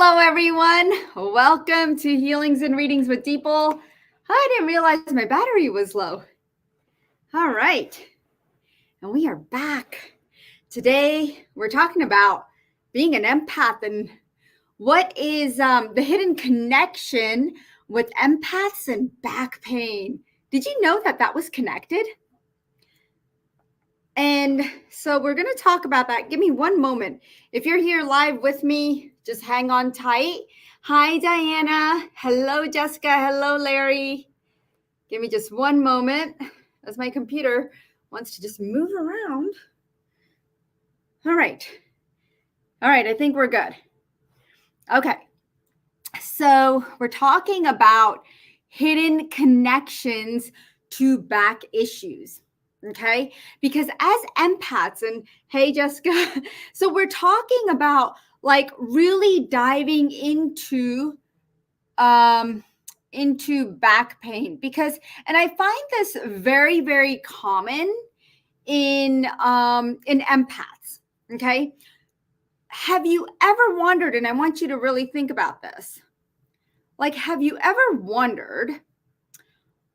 Hello, everyone. Welcome to Healings and Readings with Deeple. I didn't realize my battery was low. All right. And we are back. Today, we're talking about being an empath and what is the hidden connection with empaths and back pain. Did you know that that was connected? And so we're going to talk about that. Give me one moment. If you're here live with me, just hang on tight. Hi, Diana. Hello, Jessica. Hello, Larry. Give me just one moment as my computer wants to just move around. All right. I think we're good. Okay. So we're talking about hidden connections to back issues. Okay, because as empaths, and hey, Jessica, so we're talking about like really diving into back pain because, and I find this very, very common in empaths. Okay, have you ever wondered? And I want you to really think about this. Like, have you ever wondered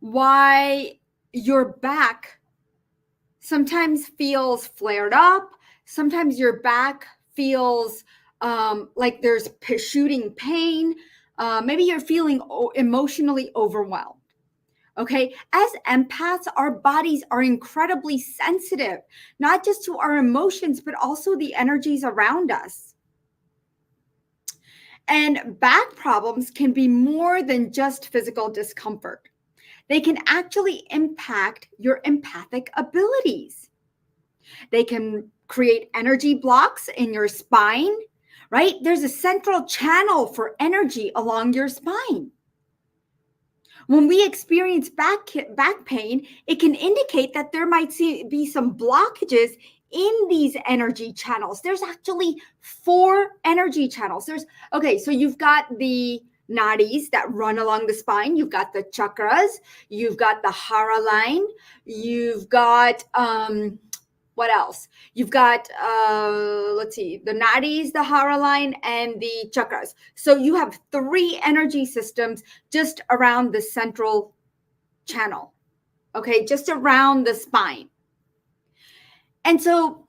why your back sometimes feels flared up? Sometimes your back feels like there's shooting pain. Maybe you're feeling emotionally overwhelmed. Okay, as empaths, our bodies are incredibly sensitive, not just to our emotions, but also the energies around us. And back problems can be more than just physical discomfort. They can actually impact your empathic abilities. They can create energy blocks in your spine, right? There's a central channel for energy along your spine. When we experience back pain, it can indicate that there might be some blockages in these energy channels. There's actually 4 energy channels. So you've got the nadis that run along the spine. You've got the chakras. You've got the hara line. You've got, what else? You've got, the nadis, the hara line, and the chakras. So you have 3 energy systems just around the central channel, okay, just around the spine. And so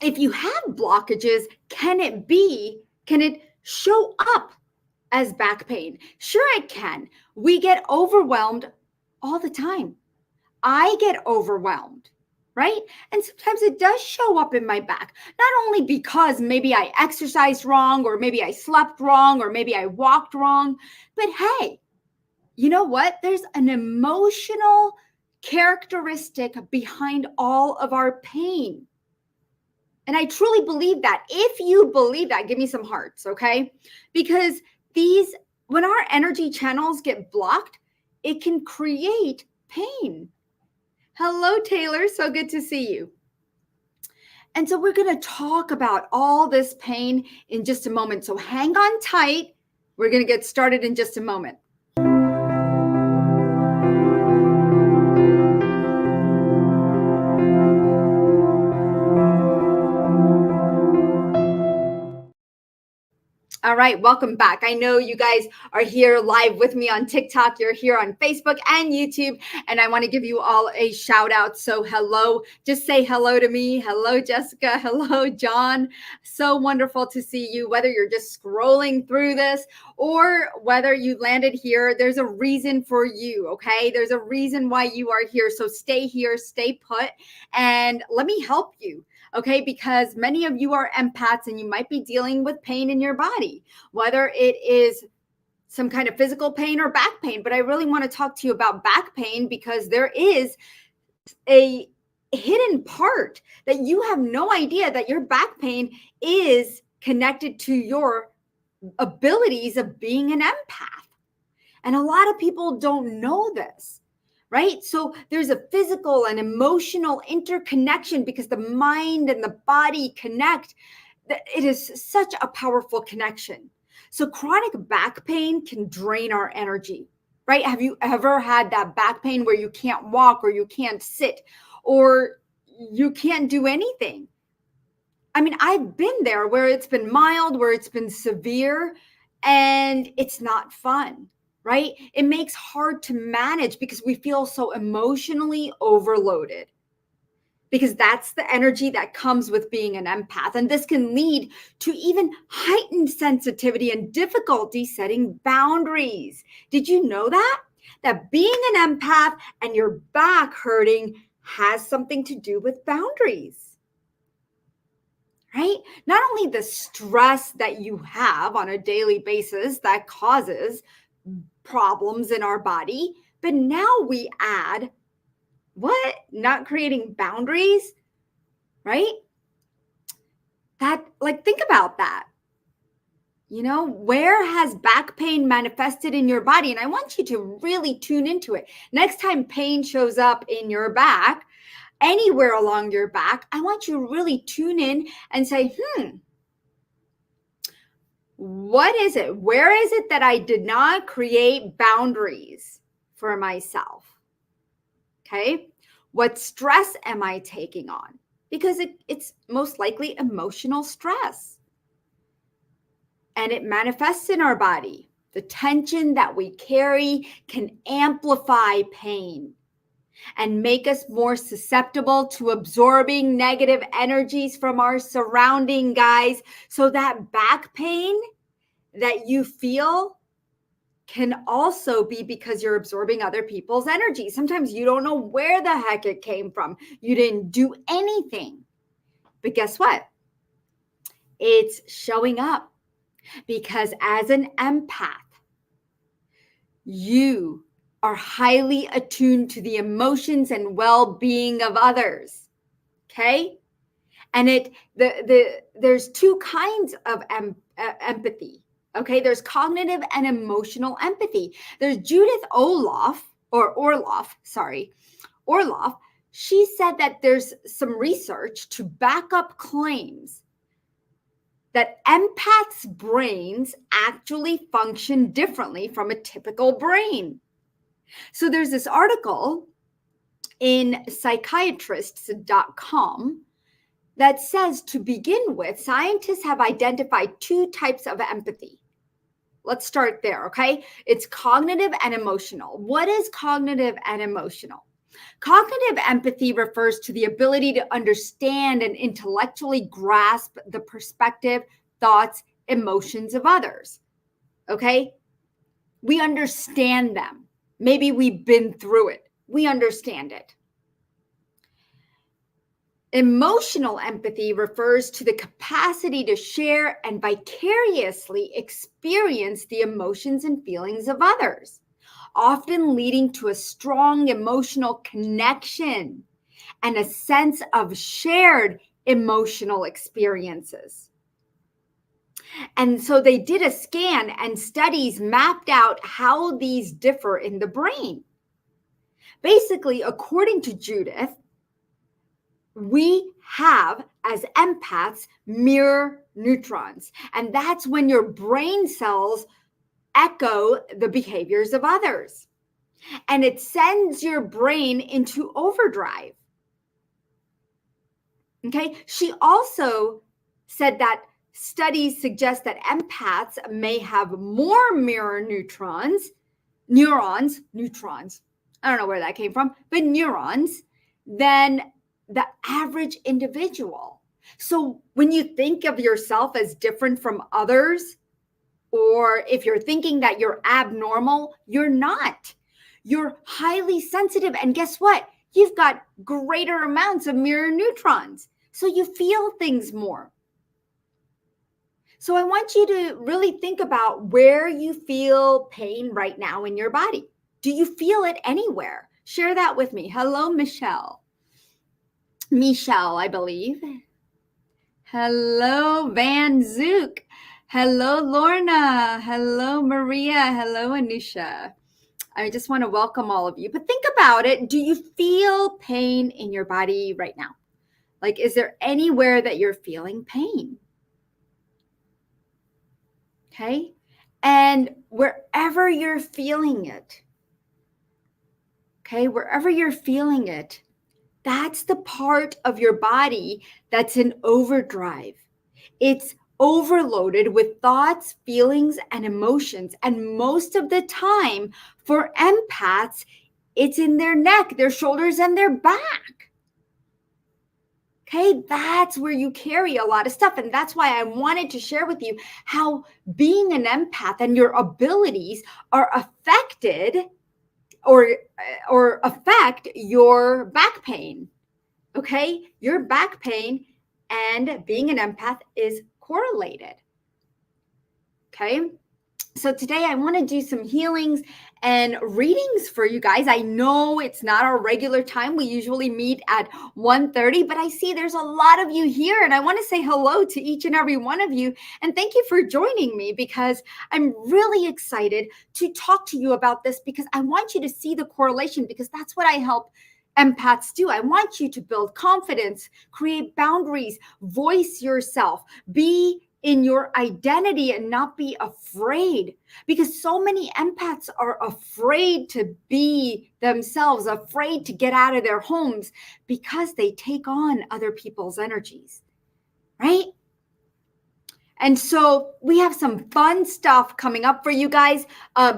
if you have blockages, can it show up as back pain? Sure, it can. We get overwhelmed all the time. I get overwhelmed, right? And sometimes it does show up in my back, not only because maybe I exercised wrong, or maybe I slept wrong, or maybe I walked wrong, but hey, you know what? There's an emotional characteristic behind all of our pain. And I truly believe that. If you believe that, give me some hearts, okay? Because when our energy channels get blocked, it can create pain. Hello, Taylor. So good to see you. And so we're going to talk about all this pain in just a moment. So hang on tight. We're going to get started in just a moment. All right, welcome back. I know you guys are here live with me on TikTok. You're here on Facebook and YouTube, and I want to give you all a shout out. So hello, just say hello to me. Hello, Jessica. Hello, John. So wonderful to see you, whether you're just scrolling through this or whether you landed here. There's a reason for you, okay? There's a reason why you are here. So stay here, stay put, and let me help you. Okay, because many of you are empaths and you might be dealing with pain in your body, whether it is some kind of physical pain or back pain. But I really want to talk to you about back pain because there is a hidden part that you have no idea that your back pain is connected to your abilities of being an empath. And a lot of people don't know this. Right? So there's a physical and emotional interconnection because the mind and the body connect. It is such a powerful connection. So chronic back pain can drain our energy, right? Have you ever had that back pain where you can't walk or you can't sit or you can't do anything? I mean, I've been there where it's been mild, where it's been severe, and it's not fun, right? It makes hard to manage because we feel so emotionally overloaded, because that's the energy that comes with being an empath. And this can lead to even heightened sensitivity and difficulty setting boundaries. Did you know that? That being an empath and your back hurting has something to do with boundaries, right? Not only the stress that you have on a daily basis that causes problems in our body, but now we add what? Not creating boundaries, right? That, like, think about that. Where has back pain manifested in your body? And I want you to really tune into it. Next time pain shows up in your back, anywhere along your back, I want you to really tune in and say, what is it? Where is it that I did not create boundaries for myself? Okay. What stress am I taking on? Because it's most likely emotional stress. And it manifests in our body. The tension that we carry can amplify pain and make us more susceptible to absorbing negative energies from our surrounding guys. So that back pain that you feel can also be because you're absorbing other people's energy. Sometimes you don't know where the heck it came from. You didn't do anything. But guess what? It's showing up because as an empath, you are highly attuned to the emotions and well-being of others. Okay? And there's two kinds of empathy. Okay, there's cognitive and emotional empathy. There's Judith Orloff. She said that there's some research to back up claims that empaths' brains actually function differently from a typical brain. So there's this article in psychiatrists.com that says, to begin with, scientists have identified two types of empathy. Let's start there, okay? It's cognitive and emotional. What is cognitive and emotional? Cognitive empathy refers to the ability to understand and intellectually grasp the perspective, thoughts, emotions of others, okay? We understand them. Maybe we've been through it. We understand it. Emotional empathy refers to the capacity to share and vicariously experience the emotions and feelings of others, often leading to a strong emotional connection and a sense of shared emotional experiences. And so they did a scan, and studies mapped out how these differ in the brain. Basically, according to Judith, we have, as empaths, mirror neutrons. And that's when your brain cells echo the behaviors of others. And it sends your brain into overdrive. Okay. She also said that studies suggest that empaths may have more mirror neurons. I don't know where that came from, but neurons than the average individual. So when you think of yourself as different from others, or if you're thinking that you're abnormal, you're not. You're highly sensitive. And guess what? You've got greater amounts of mirror neutrons. So you feel things more. So I want you to really think about where you feel pain right now in your body. Do you feel it anywhere? Share that with me. Hello, Michelle, I believe. Hello, Van Zook. Hello, Lorna. Hello, Maria. Hello, Anusha. I just want to welcome all of you. But think about it. Do you feel pain in your body right now? Like, is there anywhere that you're feeling pain? Okay. And wherever you're feeling it, That's the part of your body that's in overdrive. It's overloaded with thoughts, feelings, and emotions. And most of the time, for empaths, it's in their neck, their shoulders, and their back. Okay, that's where you carry a lot of stuff. And that's why I wanted to share with you how being an empath and your abilities are affected or affect your back pain. Okay, your back pain and being an empath is correlated. Okay, so today I want to do some healings and readings for you guys. I know it's not our regular time. We usually meet at 1:30, but I see there's a lot of you here, and I want to say hello to each and every one of you. And thank you for joining me, because I'm really excited to talk to you about this, because I want you to see the correlation, because that's what I help empaths do. I want you to build confidence, create boundaries, voice yourself, be in your identity and not be afraid, because so many empaths are afraid to be themselves, afraid to get out of their homes because they take on other people's energies, right? And so we have some fun stuff coming up for you guys.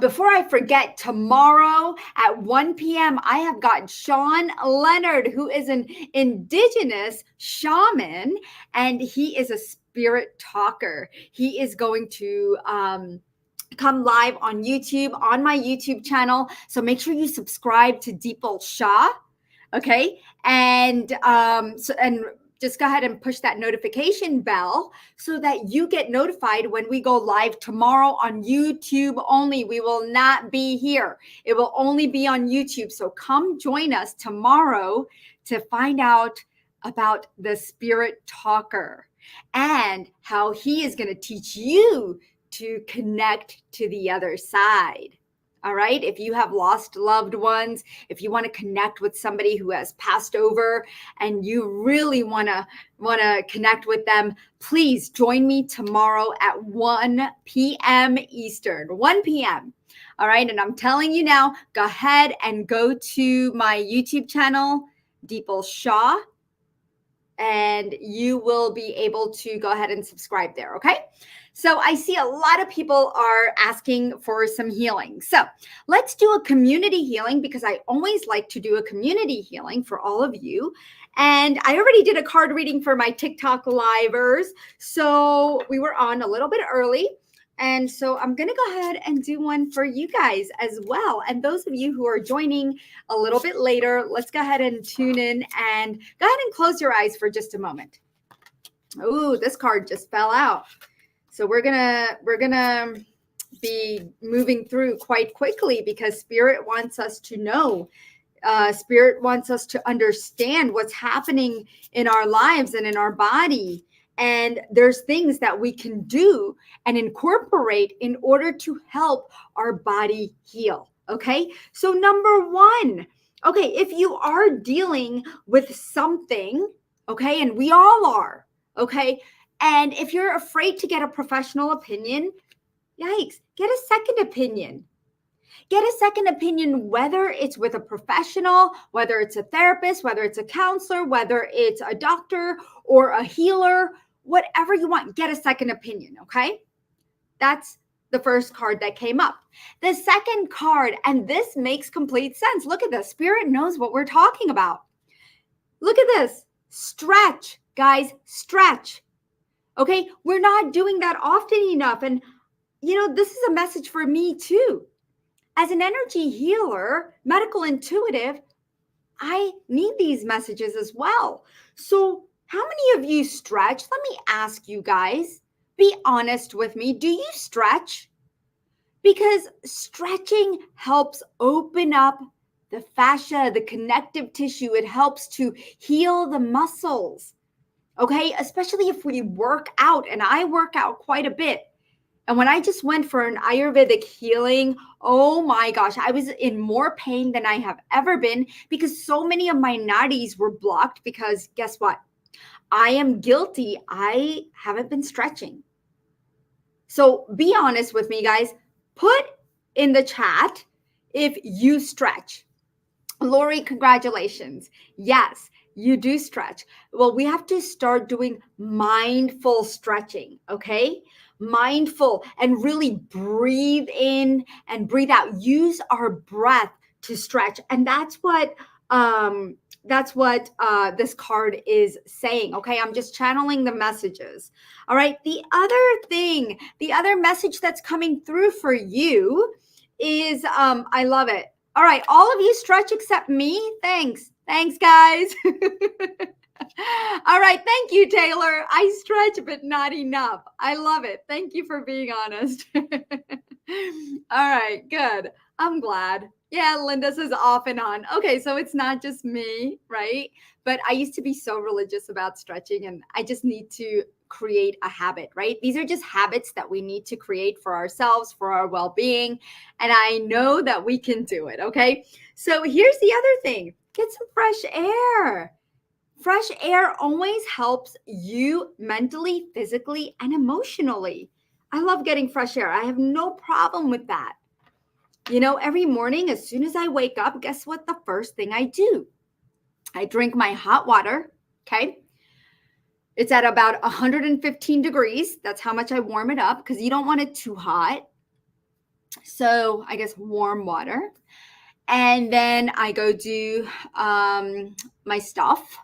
Before I forget, tomorrow at 1 p.m., I have got Sean Leonard, who is an indigenous shaman, and he is a spirit talker. He is going to come live on YouTube, on my YouTube channel. So make sure you subscribe to Deepal Shah. Okay. And just go ahead and push that notification bell so that you get notified when we go live tomorrow on YouTube only. We will not be here. It will only be on YouTube. So come join us tomorrow to find out about the spirit talker and how he is going to teach you to connect to the other side. All right. If you have lost loved ones, if you want to connect with somebody who has passed over and you really want to connect with them, please join me tomorrow at 1 p.m. Eastern, 1 p.m. All right. And I'm telling you now, go ahead and go to my YouTube channel, Deepal Shah, and you will be able to go ahead and subscribe there. Okay. So I see a lot of people are asking for some healing. So let's do a community healing, because I always like to do a community healing for all of you. And I already did a card reading for my TikTok livers. So we were on a little bit early. And so I'm going to go ahead and do one for you guys as well. And those of you who are joining a little bit later, let's go ahead and tune in and go ahead and close your eyes for just a moment. Oh, this card just fell out. So we're gonna be moving through quite quickly, because Spirit wants us to know. Spirit wants us to understand what's happening in our lives and in our body. And there's things that we can do and incorporate in order to help our body heal. Okay. So number one, okay, if you are dealing with something, okay, and we all are, okay, and if you're afraid to get a professional opinion, yikes, get a second opinion. Get a second opinion, whether it's with a professional, whether it's a therapist, whether it's a counselor, whether it's a doctor or a healer, whatever you want, get a second opinion, okay? That's the first card that came up. The second card, and this makes complete sense. Look at this. Spirit knows what we're talking about. Look at this. Stretch, guys, stretch. Okay, we're not doing that often enough. And, this is a message for me too. As an energy healer, medical intuitive, I need these messages as well. So how many of you stretch? Let me ask you guys, be honest with me. Do you stretch? Because stretching helps open up the fascia, the connective tissue. It helps to heal the muscles. Okay, especially if we work out, and I work out quite a bit. And when I just went for an Ayurvedic healing, oh my gosh, I was in more pain than I have ever been, because so many of my nadis were blocked. Because guess what? I am guilty. I haven't been stretching. So be honest with me, guys. Put in the chat if you stretch. Lori, congratulations. Yes. You do stretch. Well, we have to start doing mindful stretching, okay? Mindful, and really breathe in and breathe out. Use our breath to stretch. And that's what this card is saying. Okay, I'm just channeling the messages. All right. The other message that's coming through for you is I love it. All right, all of you stretch except me. Thanks, guys. All right, thank you, Taylor. I stretch, but not enough. I love it. Thank you for being honest. All right, good. I'm glad. Yeah, Linda says off and on. Okay, so it's not just me, right? But I used to be so religious about stretching, and I just need to create a habit, right? These are just habits that we need to create for ourselves, for our well being. And I know that we can do it, okay? So here's the other thing, get some fresh air. Fresh air always helps you mentally, physically, and emotionally. I love getting fresh air. I have no problem with that. You know, every morning, as soon as I wake up, guess what? The first thing I do? I drink my hot water, okay? It's at about 115 degrees. That's how much I warm it up because you don't want it too hot. So I guess warm water. And then I go do my stuff,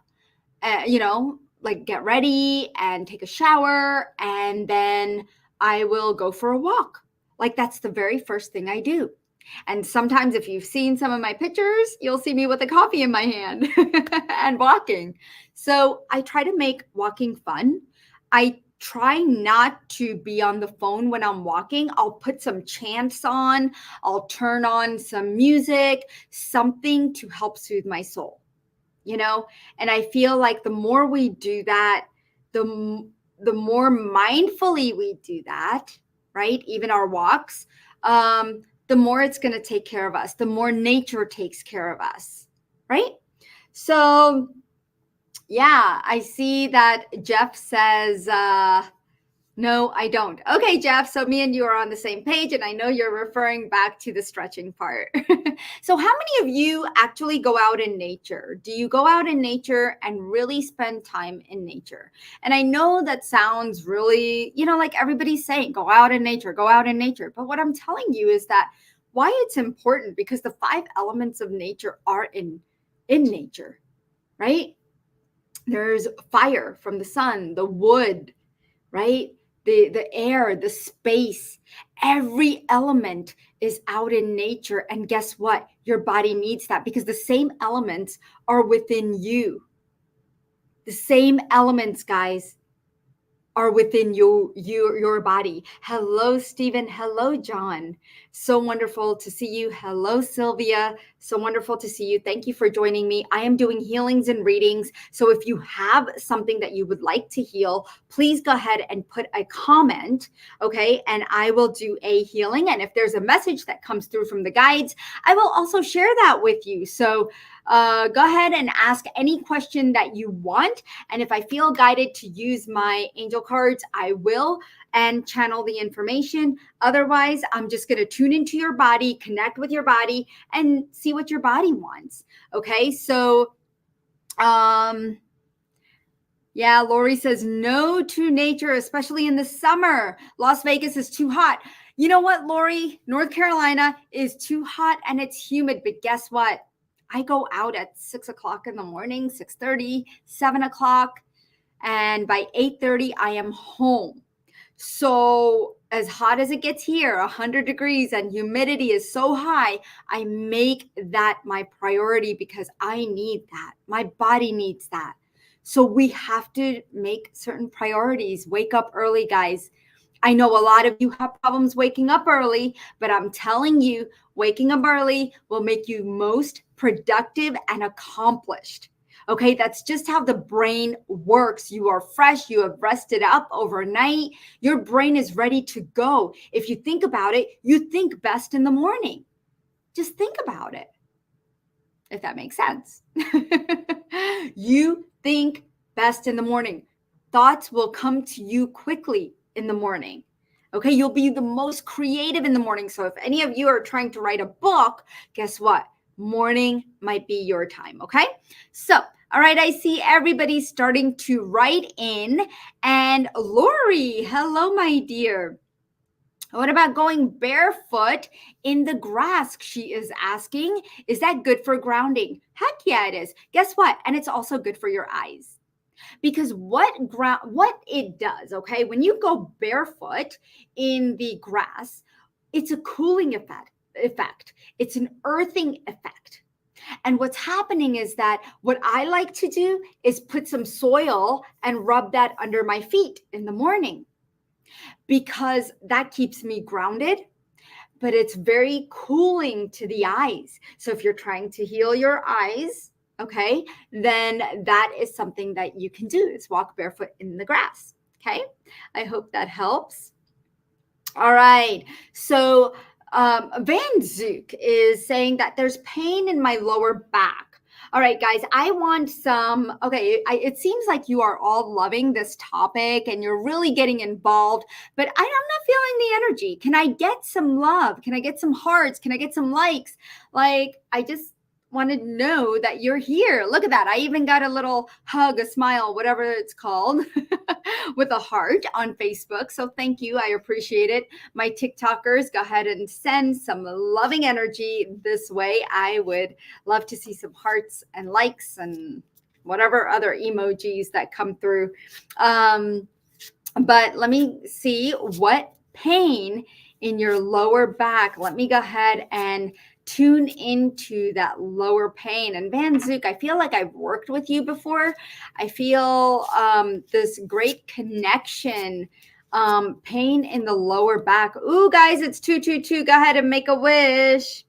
like get ready and take a shower. And then I will go for a walk. Like that's the very first thing I do. And sometimes if you've seen some of my pictures, you'll see me with a coffee in my hand and walking. So I try to make walking fun. I try not to be on the phone when I'm walking. I'll put some chants on. I'll turn on some music, something to help soothe my soul, And I feel like the more we do that, the more mindfully we do that, right? Even our walks, the more it's going to take care of us, the more nature takes care of us, right? So, yeah, I see that Jeff says, no, I don't. Okay, Jeff. So me and you are on the same page, and I know you're referring back to the stretching part. So how many of you actually go out in nature? Do you go out in nature and really spend time in nature? And I know that sounds really, like everybody's saying, go out in nature, go out in nature. But what I'm telling you is that why it's important, because the 5 elements of nature are in nature, right? There's fire from the sun, the wood, right? The air, the space, every element is out in nature. And guess what? Your body needs that because the same elements are within you. The same elements, guys, are within your body. Hello, Stephen. Hello, John. So wonderful to see you. Hello, Sylvia. So wonderful to see you. Thank you for joining me. I am doing healings and readings. So if you have something that you would like to heal, please go ahead and put a comment, okay? And I will do a healing. And if there's a message that comes through from the guides, I will also share that with you. So go ahead and ask any question that you want. And if I feel guided to use my angel cards, I will and channel the information. Otherwise, I'm just going to tune into your body, connect with your body, and see what your body wants. Okay. So, yeah, Lori says no to nature, especially in the summer. Las Vegas is too hot. You know what, Lori? North Carolina is too hot and it's humid. But guess what? I go out at 6 o'clock in the morning, 6:30, 7 o'clock. And by 8:30, I am home. So as hot as it gets here, 100 degrees and humidity is so high, I make that my priority because I need that. My body needs that. So we have to make certain priorities. Wake up early, guys. I know a lot of you have problems waking up early, but I'm telling you, waking up early will make you most productive and accomplished. Okay, that's just how the brain works. You are fresh, you have rested up overnight, your brain is ready to go. If you think about it, you think best in the morning. Just think about it, if that makes sense. You think best in the morning. Thoughts will come to you quickly in the morning. Okay, you'll be the most creative in the morning. So if any of you are trying to write a book, guess what? Morning might be your time. Okay, so All right, I see everybody starting to write in. And Lori, hello, my dear. What about going barefoot in the grass? She is asking. Is that good for grounding? Heck yeah, it is. Guess what? And it's also good for your eyes. Because what it does, okay, when you go barefoot in the grass, it's a cooling effect. It's an earthing effect. And what's happening is that what I like to do is put some soil and rub that under my feet in the morning because that keeps me grounded, but it's very cooling to the eyes. So if you're trying to heal your eyes, okay, then that is something that you can do is walk barefoot in the grass. Okay. I hope that helps. All right. So Van Zook is saying that there's pain in my lower back. All right, guys, I want some. Okay, it seems like you are all loving this topic and you're really getting involved, but I'm not feeling the energy. Can I get some love? Can I get some hearts? Can I get some likes? Like, I just want to know that you're here. Look at that. I even got a little hug, a smile, whatever it's called, with a heart on Facebook. So thank you. I appreciate it. My TikTokers, go ahead and send some loving energy this way. I would love to see some hearts and likes and whatever other emojis that come through. But let me see what pain in your lower back. Let me go ahead and tune into that lower pain. And Van Zook, I feel like I've worked with you before. I feel this great connection. Pain in the lower back. Ooh, guys, it's 222. Go ahead and make a wish.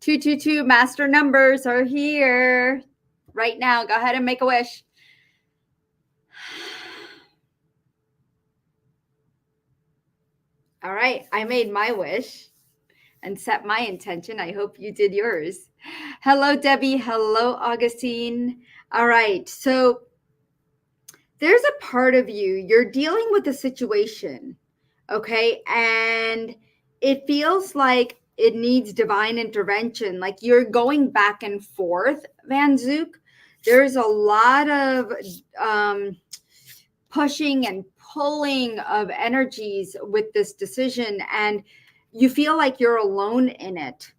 222 master numbers are here right now. Go ahead and make a wish. All right, I made my wish and set my intention. I hope you did yours. Hello, Debbie. Hello, Augustine. All right, so there's a part of you, you're dealing with a situation, okay? And it feels like it needs divine intervention. Like you're going back and forth, Van Zook. There's a lot of pushing and pulling of energies with this decision, and you feel like you're alone in it.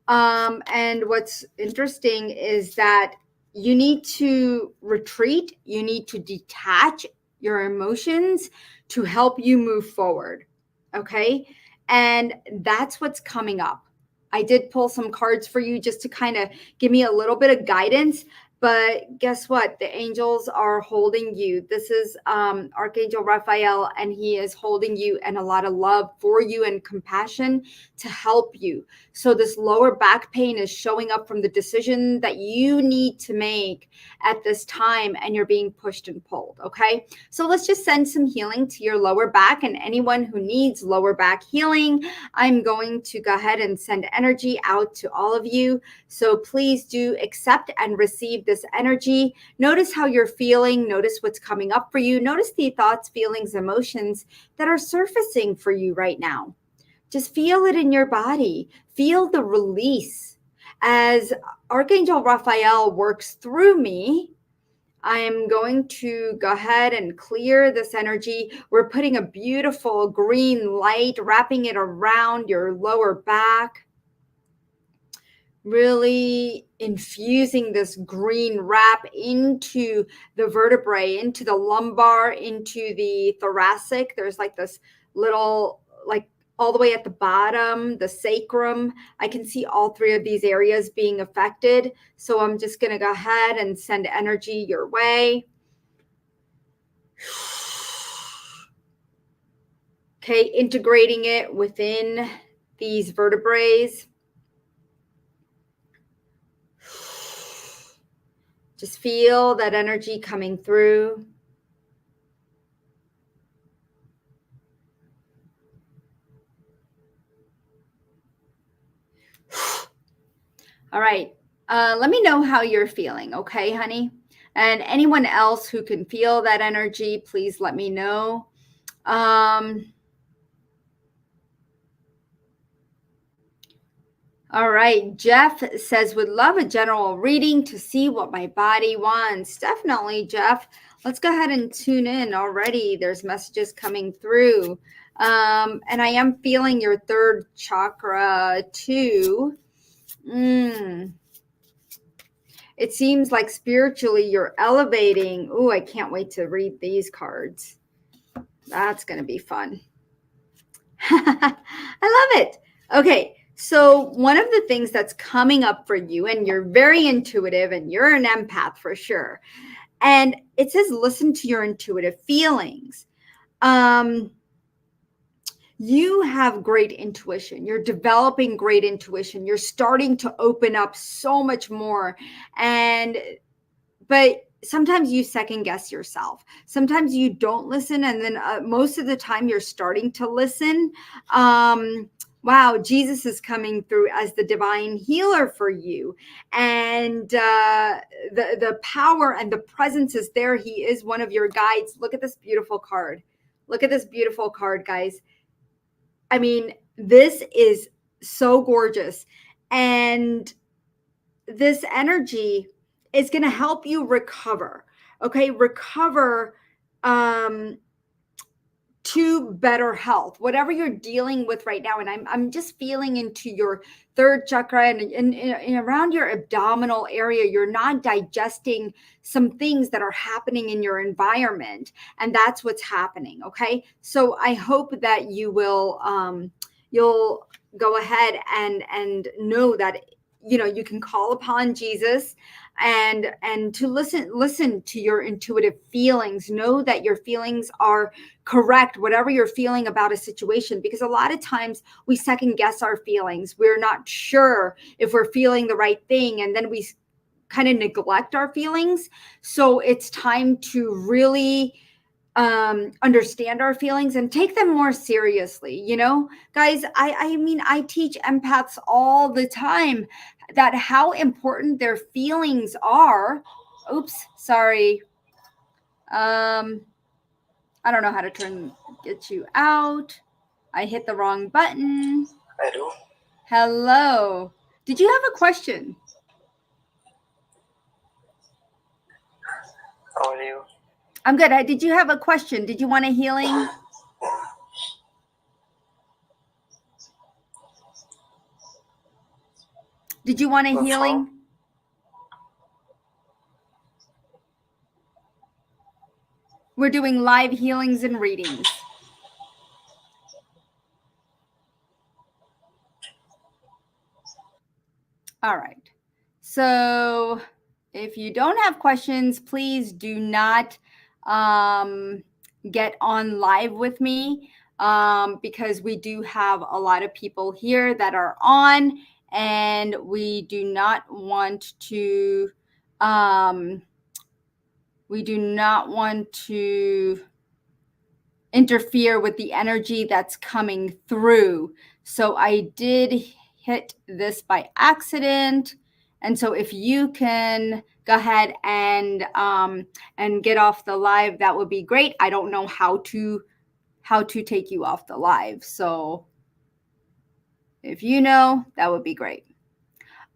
And what's interesting is that you need to retreat, you need to detach your emotions to help you move forward. Okay. And that's what's coming up. I did pull some cards for you just to kind of give me a little bit of guidance. But guess what? The angels are holding you. This is Archangel Raphael, and he is holding you and a lot of love for you and compassion to help you. So this lower back pain is showing up from the decision that you need to make at this time, and you're being pushed and pulled. Okay. So let's just send some healing to your lower back, and anyone who needs lower back healing, I'm going to go ahead and send energy out to all of you. So please do accept and receive this energy. Notice how you're feeling. Notice what's coming up for you. Notice the thoughts, feelings, emotions that are surfacing for you right now. Just feel it in your body. Feel the release. As Archangel Raphael works through me, I'm going to go ahead and clear this energy. We're putting a beautiful green light, wrapping it around your lower back. Really infusing this green wrap into the vertebrae, into the lumbar, into the thoracic. There's like this little, like all the way at the bottom, the sacrum. I can see all three of these areas being affected. So I'm just going to go ahead and send energy your way. Okay, integrating it within these vertebrae. Just feel that energy coming through. All right. Let me know how you're feeling, okay, honey? And anyone else who can feel that energy, please let me know. All right. Jeff says, would love a general reading to see what my body wants. Definitely, Jeff. Let's go ahead and tune in already. There's messages coming through. And I am feeling your third chakra too. It seems like spiritually you're elevating. Ooh, I can't wait to read these cards. That's going to be fun. I love it. Okay. So, one of the things that's coming up for you, and you're very intuitive and you're an empath for sure. And it says, listen to your intuitive feelings. You have great intuition. You're developing great intuition. You're starting to open up so much more. But sometimes you second guess yourself. Sometimes you don't listen. And then most of the time you're starting to listen. Wow, Jesus is coming through as the divine healer for you. And the power and the presence is there. He is one of your guides. Look at this beautiful card. Look at this beautiful card, guys. I mean, this is so gorgeous. And this energy is going to help you recover. Okay, recover to better health, whatever you're dealing with right now. And I'm just feeling into your third chakra and around your abdominal area. You're not digesting some things that are happening in your environment, and that's what's happening. Okay, so I hope that you will you'll go ahead and know that you can call upon Jesus and to listen to your intuitive feelings. Know that your feelings are correct, whatever you're feeling about a situation, because a lot of times we second guess our feelings. We're not sure if we're feeling the right thing, and then we kind of neglect our feelings. So it's time to really understand our feelings and take them more seriously. Guys, I mean, I teach empaths all the time that how important their feelings are. Oops, sorry. I don't know how to get you out. I hit the wrong button. Hello. Hello. Did you have a question? How are you? I'm good. Did you have a question? Did you want a healing? Did you want a healing? We're doing live healings and readings. All right. So if you don't have questions, please do not get on live with me because we do have a lot of people here that are on, and we do not want to interfere with the energy that's coming through. So I did hit this by accident. And so if you can go ahead and get off the live, that would be great. I don't know how to take you off the live. So if you know, that would be great.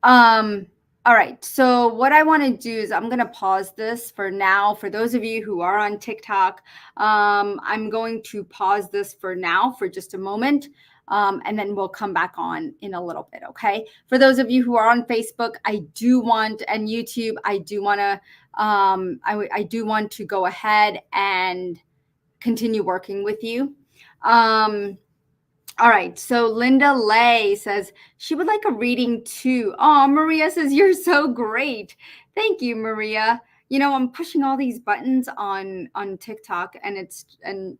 All right. So what I want to do is I'm going to pause this for now. For those of you who are on TikTok, I'm going to pause this for now for just a moment. And then we'll come back on in a little bit. Okay. For those of you who are on Facebook, and YouTube, I do want to, I do want to go ahead and continue working with you. All right. So Linda Lay says she would like a reading too. Oh, Maria says you're so great. Thank you, Maria. I'm pushing all these buttons on TikTok, and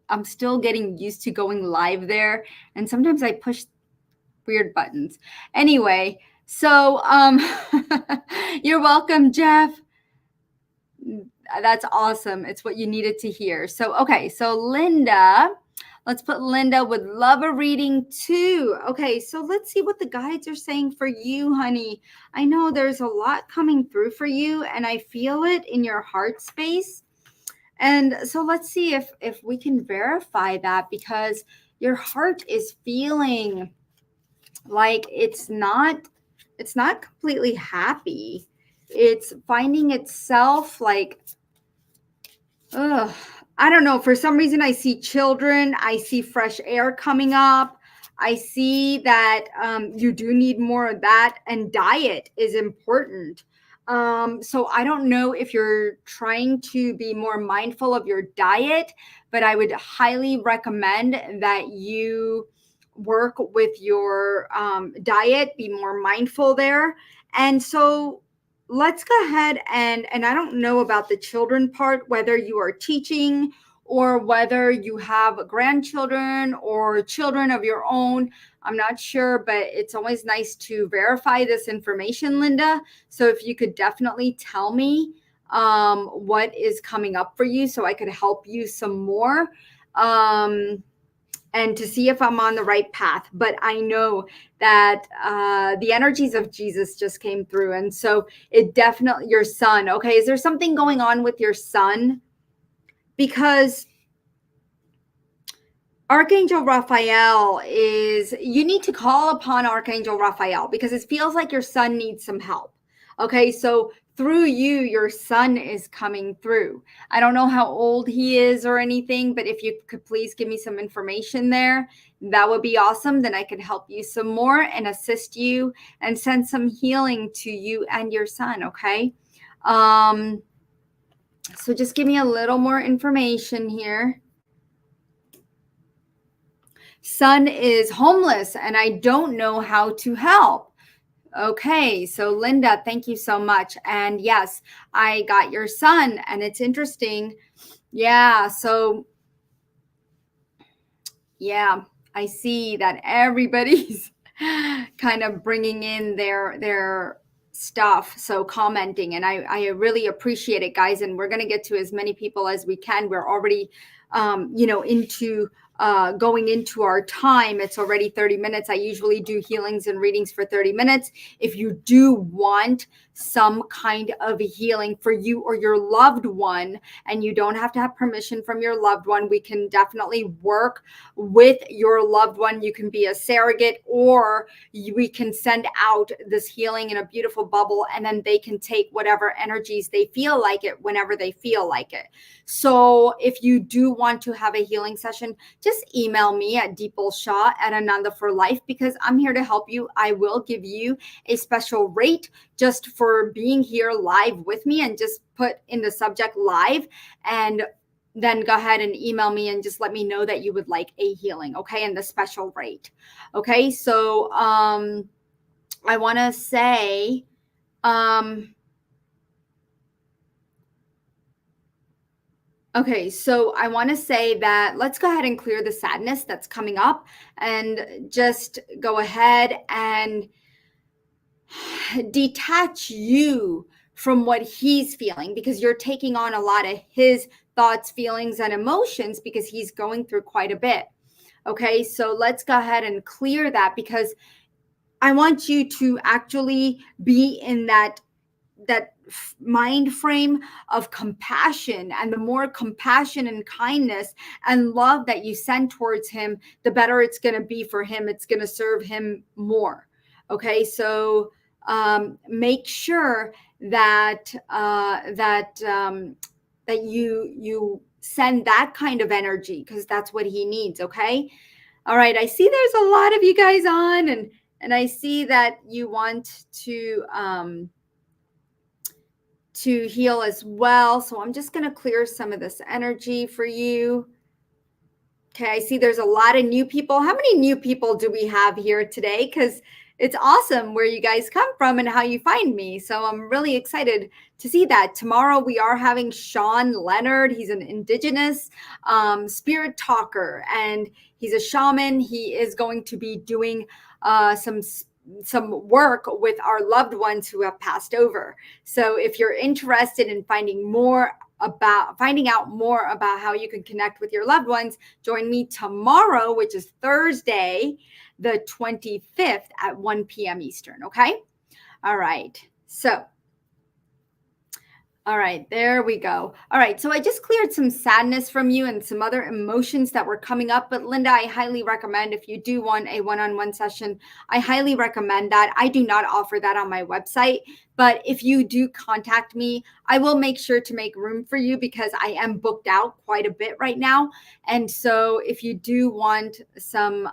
I'm still getting used to going live there. And sometimes I push weird buttons. Anyway, so you're welcome, Jeff. That's awesome. It's what you needed to hear. So, okay. So Linda, let's put Linda would love a reading too. Okay, so let's see what the guides are saying for you, honey. I know there's a lot coming through for you, and I feel it in your heart space. And so let's see if we can verify that, because your heart is feeling like it's not completely happy. It's finding itself like, ugh, I don't know. For some reason, I see children. I see fresh air coming up. I see that you do need more of that, and diet is important. So I don't know if you're trying to be more mindful of your diet, but I would highly recommend that you work with your diet, be more mindful there. And so let's go ahead and I don't know about the children part, whether you are teaching or whether you have grandchildren or children of your own. I'm not sure, but it's always nice to verify this information, Linda. So if you could definitely tell me what is coming up for you so I could help you some more. And to see if I'm on the right path. But I know that the energies of Jesus just came through. And so it definitely, your son, okay, is there something going on with your son? Because Archangel Raphael you need to call upon Archangel Raphael because it feels like your son needs some help. Okay, so through you, your son is coming through. I don't know how old he is or anything, but if you could please give me some information there, that would be awesome. Then I could help you some more and assist you and send some healing to you and your son. Okay. Um, so just give me a little more information here. Son is homeless and I don't know how to help. Okay, so Linda, thank you so much. And yes, I got your son, and it's interesting. Yeah, so yeah, I see that everybody's kind of bringing in their stuff, so commenting, and I really appreciate it, guys. And we're gonna get to as many people as we can. We're already into going into our time. It's already 30 minutes. I usually do healings and readings for 30 minutes. If you do want some kind of healing for you or your loved one, and you don't have to have permission from your loved one, we can definitely work with your loved one. You can be a surrogate, or we can send out this healing in a beautiful bubble, and then they can take whatever energies they feel like it whenever they feel like it. So if you do want to have a healing session, just email me at deepolshaw@Ananda for Life, because I'm here to help you. I will give you a special rate just for being here live with me, and just put in the subject live, and then go ahead and email me and just let me know that you would like a healing, okay, and the special rate. Okay, so I want to say okay, so I want to say that let's go ahead and clear the sadness that's coming up, and just go ahead and detach you from what he's feeling, because you're taking on a lot of his thoughts, feelings, and emotions because he's going through quite a bit. Okay, so let's go ahead and clear that, because I want you to actually be in that mind frame of compassion, and the more compassion and kindness and love that you send towards him, the better it's going to be for him. It's going to serve him more. Okay, so make sure that that you send that kind of energy, because that's what he needs. Okay, all right, I see there's a lot of you guys on, and I see that you want to heal as well. So I'm just going to clear some of this energy for you. Okay, I see there's a lot of new people. How many new people do we have here today? Because it's awesome where you guys come from and how you find me. So I'm really excited to see that. Tomorrow we are having Sean Leonard. He's an indigenous spirit talker, and he's a shaman. He is going to be doing some work with our loved ones who have passed over. So if you're interested in finding out more about how you can connect with your loved ones, join me tomorrow, which is Thursday, the 25th at 1 p.m. Eastern. Okay. All right. So All right, there we go. All right, so I just cleared some sadness from you and some other emotions that were coming up. But Linda, I highly recommend if you do want a one on one session, I highly recommend that. I do not offer that on my website, but if you do contact me, I will make sure to make room for you because I am booked out quite a bit right now. And so if you do want some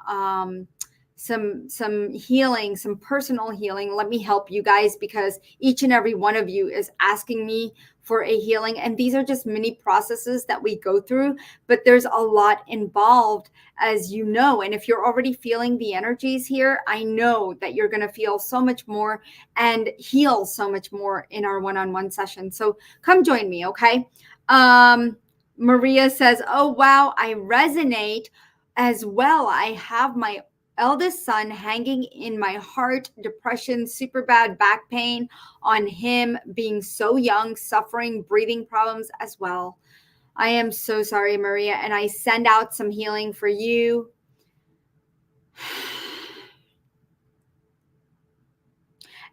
healing, some personal healing, let me help you guys because each and every one of you is asking me for a healing, and these are just mini processes that we go through, but there's a lot involved, as you know. And if you're already feeling the energies here, I know that you're going to feel so much more and heal so much more in our one-on-one session. So come join me. Okay. Maria says, oh wow, I resonate as well. I have my eldest son hanging in my heart, depression, super bad back pain on him being so young, suffering breathing problems as well. I am so sorry, Maria, and I send out some healing for you.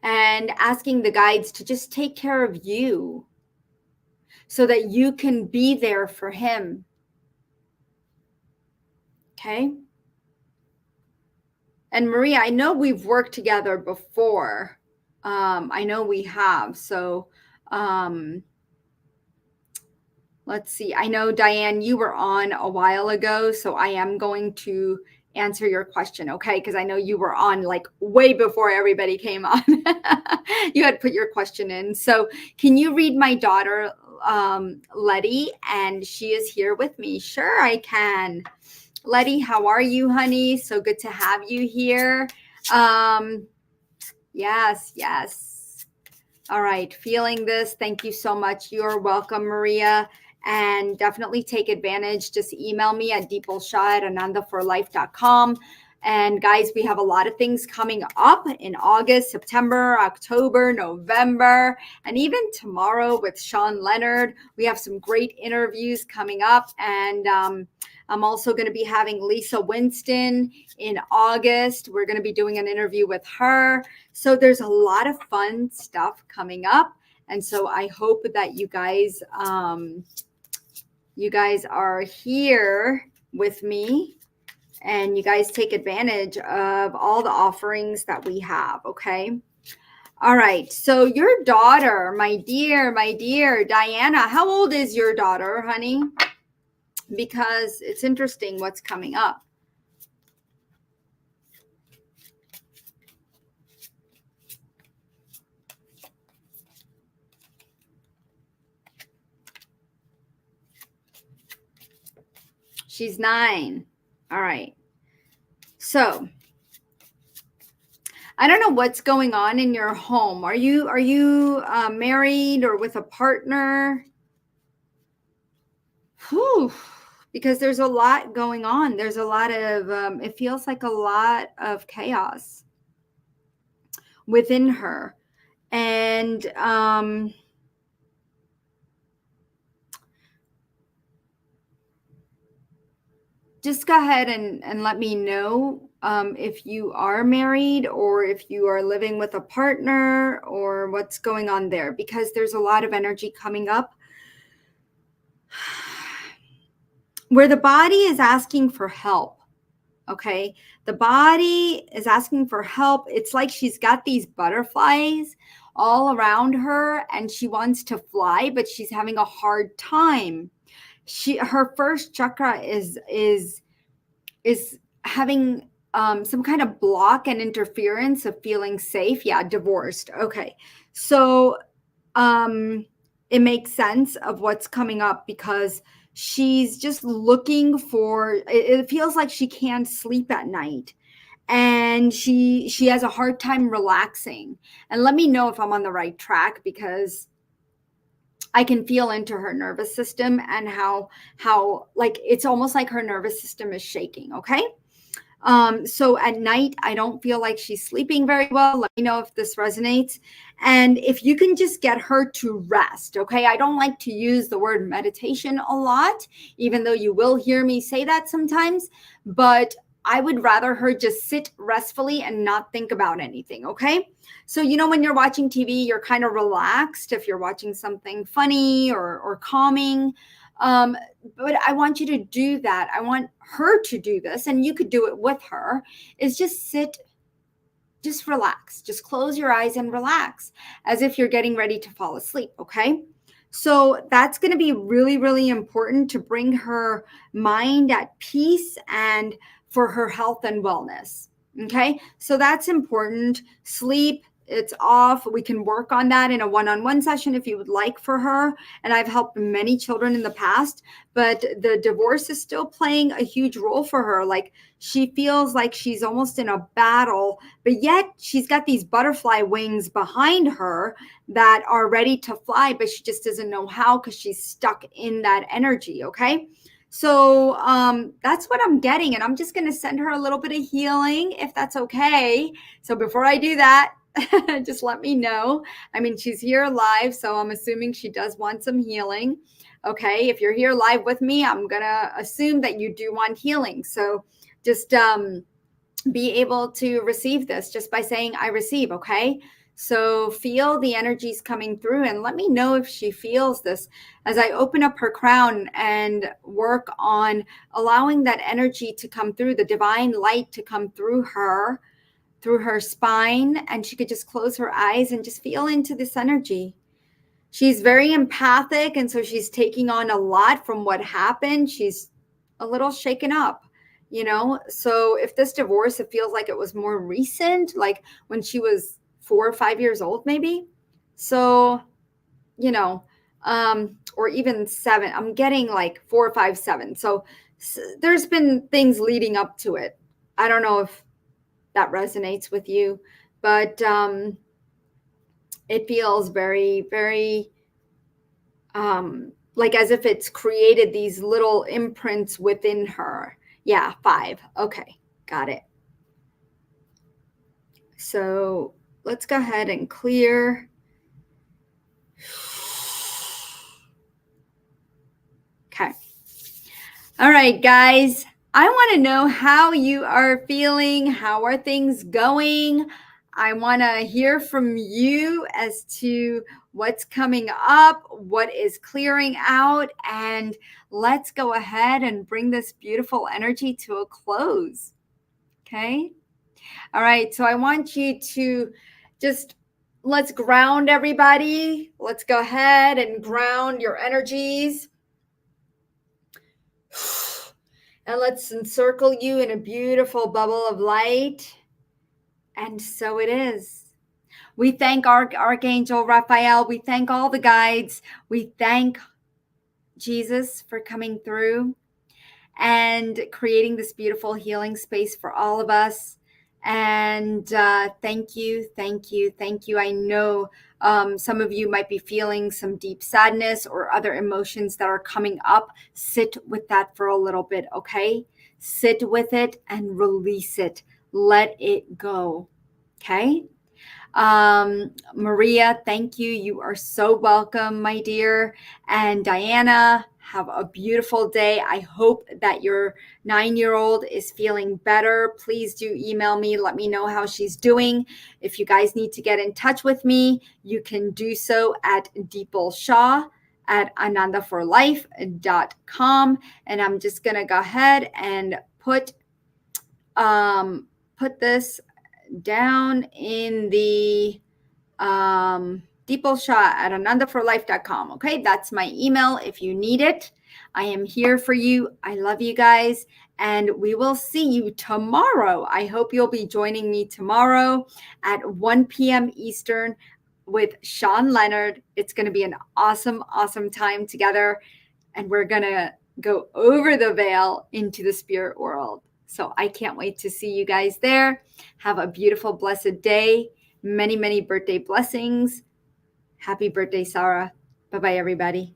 And asking the guides to just take care of you so that you can be there for him. Okay? And Maria, I know we've worked together before. I know we have. So let's see. I know, Diane, you were on a while ago, so I am going to answer your question, okay? Because I know you were on like way before everybody came on. You had put your question in. So can you read my daughter, Letty? And she is here with me. Sure, I can. Letty, how are you, honey? So good to have you here. Yes. All right, feeling this. Thank you so much. You're welcome, Maria. And definitely take advantage. Just email me at deepalshah@anandaforlife.com. And guys, we have a lot of things coming up in August, September, October, November, and even tomorrow with Sean Leonard. We have some great interviews coming up. And I'm also going to be having Lisa Winston in August. We're going to be doing an interview with her. So there's a lot of fun stuff coming up. And so I hope that you guys are here with me and you guys take advantage of all the offerings that we have. Okay. All right. So your daughter, my dear Diana, how old is your daughter, honey? Because it's interesting what's coming up. She's 9. All right. So I don't know what's going on in your home. Are you married or with a partner? Whew. Because there's a lot going on. There's a lot of, it feels like a lot of chaos within her. And just go ahead and let me know if you are married or if you are living with a partner or what's going on there, because there's a lot of energy coming up where the body is asking for help. Okay. The body is asking for help. It's like she's got these butterflies all around her and she wants to fly, but she's having a hard time. Her first chakra is having some kind of block and interference of feeling safe. Yeah, divorced. Okay. So it makes sense of what's coming up because she's just looking for, it feels like she can't sleep at night and she has a hard time relaxing. And let me know if I'm on the right track because I can feel into her nervous system and how like it's almost like her nervous system is shaking. Okay. So at night, I don't feel like she's sleeping very well. Let me know if this resonates. And if you can just get her to rest, okay? I don't like to use the word meditation a lot, even though you will hear me say that sometimes. But I would rather her just sit restfully and not think about anything, okay? So, when you're watching TV, you're kind of relaxed if you're watching something funny or calming. Um, but I want you to do that. I want her to do this, and you could do it with her, is just sit, just relax. Just close your eyes and relax as if you're getting ready to fall asleep, okay? So that's going to be really, really important to bring her mind at peace and for her health and wellness. Okay. So that's important. Sleep, it's off. We can work on that in a one-on-one session if you would like for her. And I've helped many children in the past, but the divorce is still playing a huge role for her. Like she feels like she's almost in a battle, but yet she's got these butterfly wings behind her that are ready to fly, but she just doesn't know how because she's stuck in that energy. Okay. So that's what I'm getting. And I'm just going to send her a little bit of healing if that's okay. So before I do that, just let me know. I mean, she's here live, so I'm assuming she does want some healing. Okay. If you're here live with me, I'm going to assume that you do want healing. So just be able to receive this just by saying, I receive. Okay. So feel the energies coming through and let me know if she feels this as I open up her crown and work on allowing that energy to come through, the divine light to come through her spine. And she could just close her eyes and just feel into this energy. She's very empathic. And so she's taking on a lot from what happened. She's a little shaken up. So if this divorce, it feels like it was more recent, like when she was 4 or 5 years old, maybe. So, or even 7, I'm getting like 4, 5, 7. So there's been things leading up to it. I don't know if that resonates with you, but it feels very, very, like as if it's created these little imprints within her. Yeah, 5. Okay, got it. So let's go ahead and clear. Okay. All right, guys. I want to know how you are feeling. How are things going? I want to hear from you as to what's coming up, what is clearing out, and let's go ahead and bring this beautiful energy to a close. Okay. All right. So I want you to let's ground everybody. Let's go ahead and ground your energies. And let's encircle you in a beautiful bubble of light. And so it is. We thank Archangel Raphael. We thank all the guides. We thank Jesus for coming through and creating this beautiful healing space for all of us. And thank you. I know some of you might be feeling some deep sadness or other emotions that are coming up. Sit with that for a little bit, okay? Sit with it and release it. Let it go, okay? Maria, thank you. You are so welcome, my dear. And Diana, have a beautiful day. I hope that your 9-year-old is feeling better. Please do email me. Let me know how she's doing. If you guys need to get in touch with me, you can do so at deepalshah@anandaforlife.com. And I'm just going to go ahead and put this down in the deepalshah@anandaforlife.com. Okay, that's my email if you need it. I am here for you. I love you guys, and we will see you tomorrow. I hope you'll be joining me tomorrow at 1 p.m. Eastern with Sean Leonard. It's going to be an awesome, awesome time together, and we're going to go over the veil into the spirit world. So I can't wait to see you guys there. Have a beautiful, blessed day. Many, many birthday blessings. Happy birthday, Sarah. Bye-bye, everybody.